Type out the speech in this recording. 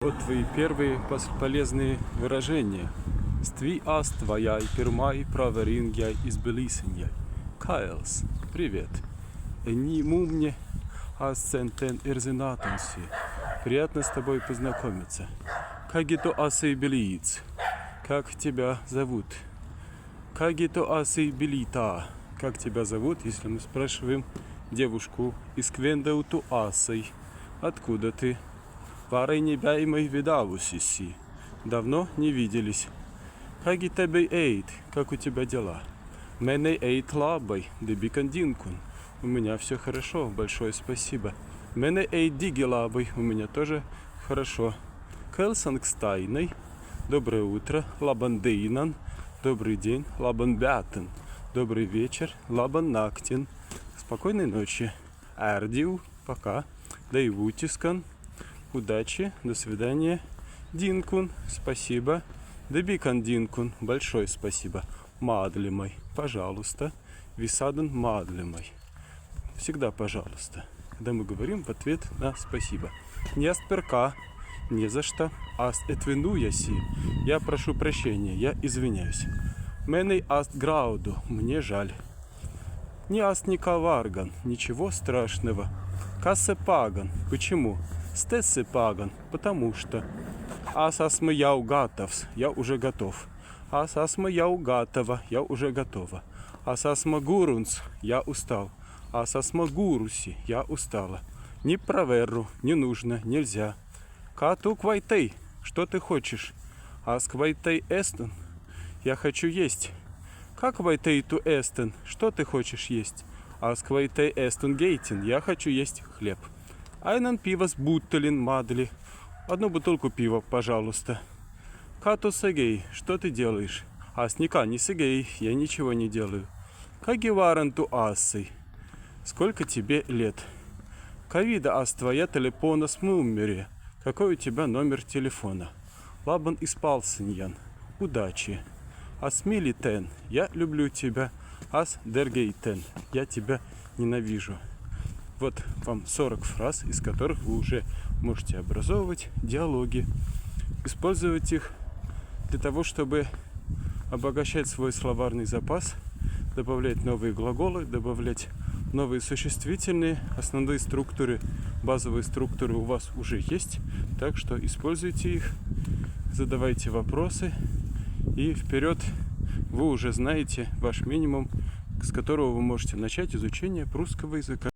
Вот твои первые полезные выражения. Стві аст твояй, пермай, праверингяй, избелисеньяй. Кайлс, привет. Ни мумне асцентен эрзенатонси. Приятно с тобой познакомиться. Кагито асы белиец. Как тебя зовут? Кагито асы белита. Как тебя зовут, если мы спрашиваем девушку из Квендауту асой? Откуда ты? Парой небяймой видавусиси. Давно не виделись. Хаги тебе эйт, как у тебя дела? Мене эйт лабай, дебикандинкун. У меня все хорошо, большое спасибо. Мене эйт диги лабай, у меня тоже хорошо. Келсангстайной, доброе утро. Лабандейнан, добрый день. Лабанбятен, добрый вечер. Лабаннактин, спокойной ночи. Ардиу, пока. Дайвутискан, удачи, до свидания. Динкун, спасибо. Дебикан Динкун, большое спасибо. Мадлимой, пожалуйста. Висадан мадлимой. Всегда пожалуйста. Когда мы говорим в ответ на спасибо. Не асперка, не за что. Аст этвинуяси, я прошу прощения, я извиняюсь. Меней аст грауду, мне жаль. Не аст никаварган, ничего страшного. Кассе паган, почему? Стессе паган, потому что. Асасма яу гатовс, я уже готов. Асасма яу гатова, я уже готова. Асасма гурунс, я устал. Асасма гуруси, я устала. Не проверру, не нужно, нельзя. Кату квайтей, что ты хочешь? Асквайтей эстон, я хочу есть. Как вайтей ту эстон, что ты хочешь есть? Асквайтей эстон гейтин, я хочу есть хлеб. Айнан пивас буттелин мадли. Одну бутылку пива, пожалуйста. Кату сегей, что ты делаешь? Асника не сегей, я ничего не делаю. Кагиваран ту асой, сколько тебе лет? Кавида ас твоя телефона с муммере. Какой у тебя номер телефона? Лабан испалсиньян, удачи. Асмилитен, я люблю тебя. Ас дергейтен, я тебя ненавижу. Вот вам 40 фраз, из которых вы уже можете образовывать диалоги, использовать их для того, чтобы обогащать свой словарный запас, добавлять новые глаголы, добавлять новые существительные. Основные структуры, базовые структуры у вас уже есть, так что используйте их, задавайте вопросы, и вперед вы уже знаете ваш минимум, с которого вы можете начать изучение прусского языка.